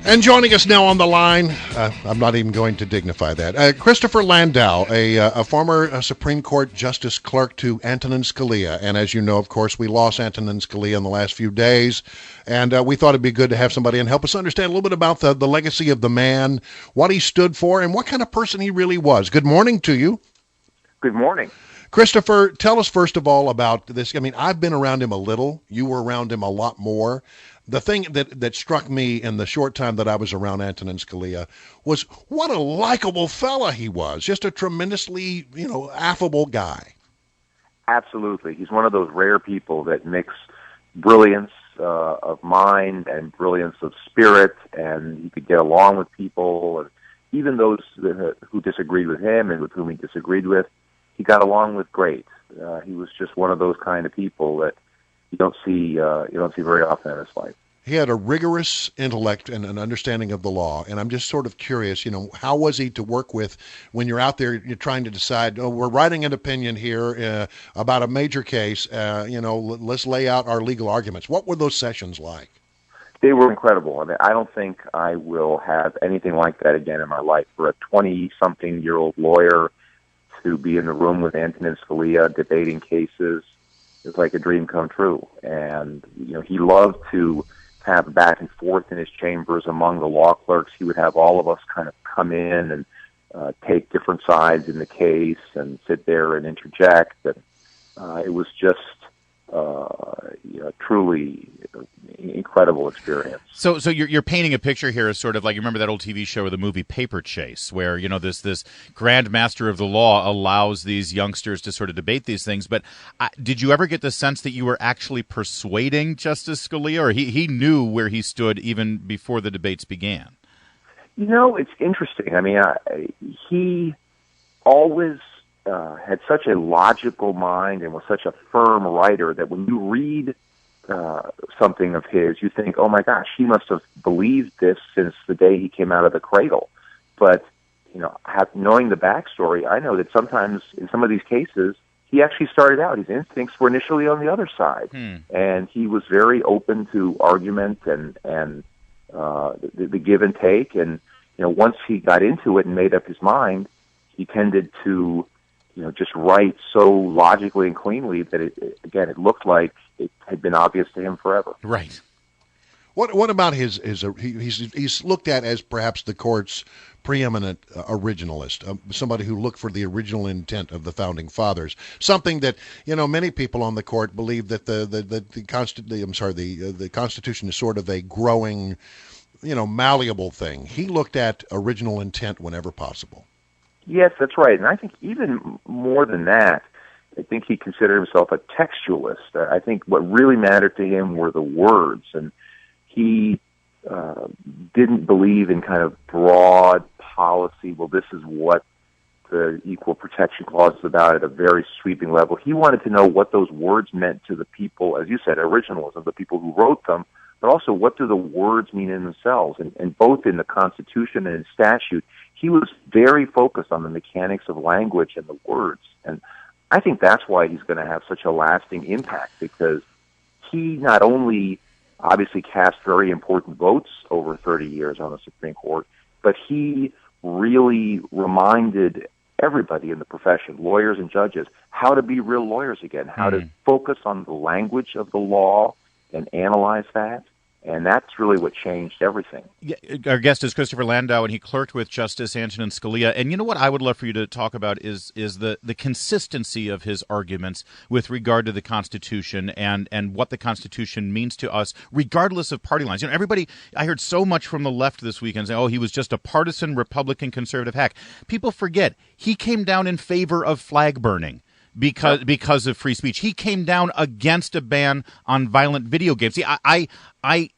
And joining us now on the line, I'm not even going to dignify that, Christopher Landau, a former Supreme Court Justice Clerk to Antonin Scalia. And as you know, of course, we lost Antonin Scalia in the last few days. And we thought it'd be good to have somebody and help us understand a little bit about the legacy of the man, what he stood for, and what kind of person he really was. Good morning to you. Good morning. Christopher, tell us first of all about this. I mean, I've been around him a little. You were around him a lot more. The thing that struck me in the short time that I was around Antonin Scalia was what a likable fella he was. Just a tremendously, affable guy. Absolutely. He's one of those rare people that mix brilliance of mind and brilliance of spirit, and he could get along with people. And even those who disagreed with him and with whom he disagreed with, he got along with great. He was just one of those kind of people that you don't see very often in his life. He had a rigorous intellect and an understanding of the law, and I'm just sort of curious, how was he to work with when you're out there, you're trying to decide, we're writing an opinion here about a major case, let's lay out our legal arguments. What were those sessions like? They were incredible. I mean, I don't think I will have anything like that again in my life. For a 20-something-year-old lawyer to be in the room with Antonin Scalia debating cases, it's like a dream come true. And, he loved to have back and forth in his chambers among the law clerks. He would have all of us kind of come in and take different sides in the case and sit there and interject. And it was just, truly incredible experience. So you're painting a picture here as sort of like, you remember that old TV show or the movie Paper Chase, where, this grand master of the law allows these youngsters to sort of debate these things. But did you ever get the sense that you were actually persuading Justice Scalia, or he knew where he stood even before the debates began? It's interesting. I mean, he always had such a logical mind and was such a firm writer that when you read something of his, you think, oh my gosh, he must have believed this since the day he came out of the cradle. But, knowing the backstory, I know that sometimes in some of these cases, he actually started out, his instincts were initially on the other side. And he was very open to argument and the give and take. And, once he got into it and made up his mind, he tended to just write so logically and cleanly that it looked like it had been obvious to him forever. Right. What about he's looked at as perhaps the court's preeminent originalist, somebody who looked for the original intent of the founding fathers, something that, many people on the court believe that the Constitution is sort of a growing, malleable thing. He looked at original intent whenever possible. Yes, that's right. And I think even more than that, I think he considered himself a textualist. I think what really mattered to him were the words, and he didn't believe in kind of broad policy, well, this is what the Equal Protection Clause is about at a very sweeping level. He wanted to know what those words meant to the people, as you said, originalism, the people who wrote them, but also what do the words mean in themselves. And both in the Constitution and in statute, he was very focused on the mechanics of language and the words. And I think that's why he's going to have such a lasting impact, because he not only obviously cast very important votes over 30 years on the Supreme Court, but he really reminded everybody in the profession, lawyers and judges, how to be real lawyers again, how to focus on the language of the law and analyze that. And that's really what changed everything. Yeah, our guest is Christopher Landau, and he clerked with Justice Antonin Scalia. And you know what I would love for you to talk about is the consistency of his arguments with regard to the Constitution and what the Constitution means to us, regardless of party lines. Everybody, I heard so much from the left this weekend saying, he was just a partisan Republican conservative hack. People forget, he came down in favor of flag burning. Because of free speech. He came down against a ban on violent video games. See, I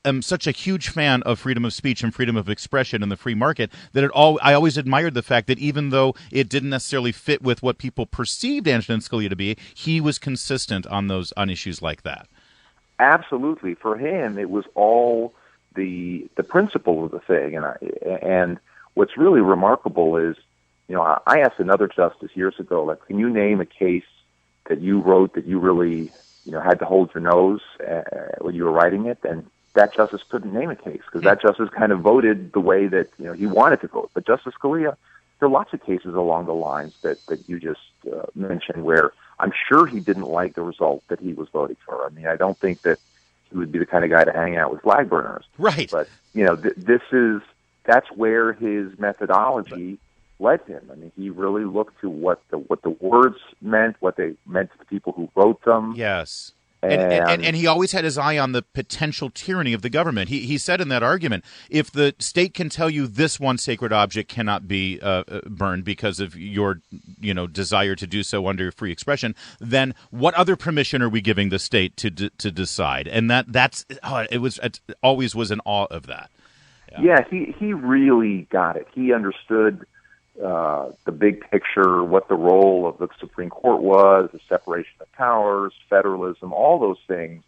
am such a huge fan of freedom of speech and freedom of expression in the free market that I always admired the fact that even though it didn't necessarily fit with what people perceived Antonin Scalia to be, he was consistent on issues like that. Absolutely. For him, it was all the principle of the thing. And what's really remarkable is, I asked another justice years ago, can you name a case that you wrote that you really, had to hold your nose when you were writing it? And that justice couldn't name a case because that justice kind of voted the way that he wanted to vote. But Justice Scalia, there are lots of cases along the lines that you just mentioned where I'm sure he didn't like the result that he was voting for. I mean, I don't think that he would be the kind of guy to hang out with flag burners. Right. But that's where his methodology led him. I mean, he really looked to what the words meant, what they meant to the people who wrote them. Yes. And he always had his eye on the potential tyranny of the government. He said in that argument, if the state can tell you this one sacred object cannot be burned because of your desire to do so under free expression, then what other permission are we giving the state to decide? And it always was in awe of that. Yeah, he really got it. He understood the big picture, what the role of the Supreme Court was, the separation of powers, federalism, all those things.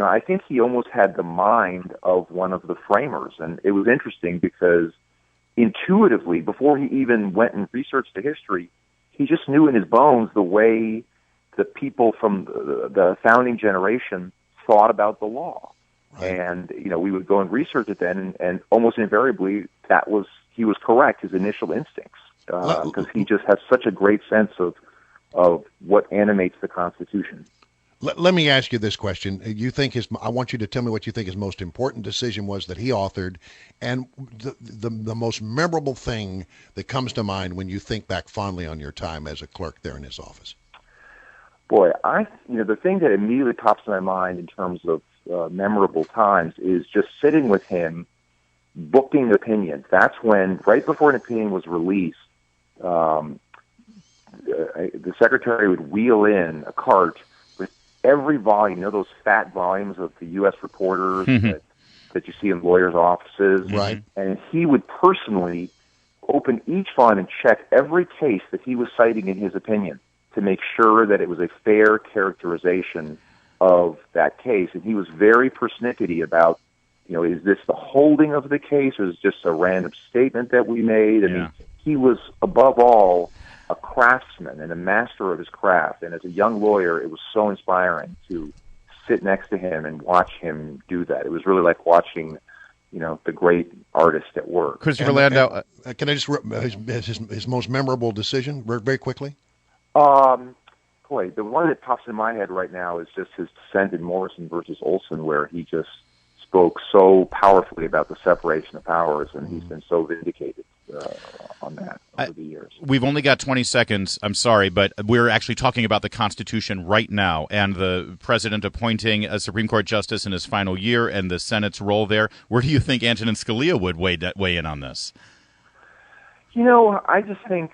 I think he almost had the mind of one of the framers. And it was interesting because intuitively, before he even went and researched the history, he just knew in his bones the way the people from the founding generation thought about the law. Right. And, we would go and research it then, and almost invariably he was correct, his initial instincts, because he just has such a great sense of what animates the Constitution. Let me ask you this question. I want you to tell me what you think his most important decision was that he authored, and the most memorable thing that comes to mind when you think back fondly on your time as a clerk there in his office. Boy, the thing that immediately pops in my mind in terms of memorable times is just sitting with him, booking opinions. That's when, right before an opinion was released, the secretary would wheel in a cart with every volume, those fat volumes of the U.S. Reporters that you see in lawyers' offices. Right. And he would personally open each volume and check every case that he was citing in his opinion to make sure that it was a fair characterization of that case. And he was very persnickety about, is this the holding of the case, or is it just a random statement that we made? I mean, he was, above all, a craftsman and a master of his craft. And as a young lawyer, it was so inspiring to sit next to him and watch him do that. It was really like watching, the great artist at work. Christopher Landau. Can I just his most memorable decision very quickly? Boy, the one that pops in my head right now is just his dissent in Morrison versus Olson, where he just spoke so powerfully about the separation of powers, and he's been so vindicated on that over the years. We've only got 20 seconds. I'm sorry, but we're actually talking about the Constitution right now and the president appointing a Supreme Court justice in his final year and the Senate's role there. Where do you think Antonin Scalia would weigh in on this? I just think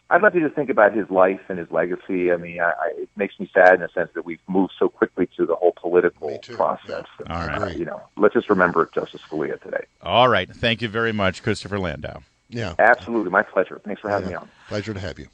I'd love you to think about his life and his legacy. I mean, it makes me sad in a sense that we've moved so quickly through the whole political process. Yeah. All right. Let's just remember Justice Scalia today. All right. Thank you very much, Christopher Landau. Yeah. Absolutely. My pleasure. Thanks for having me on. Pleasure to have you.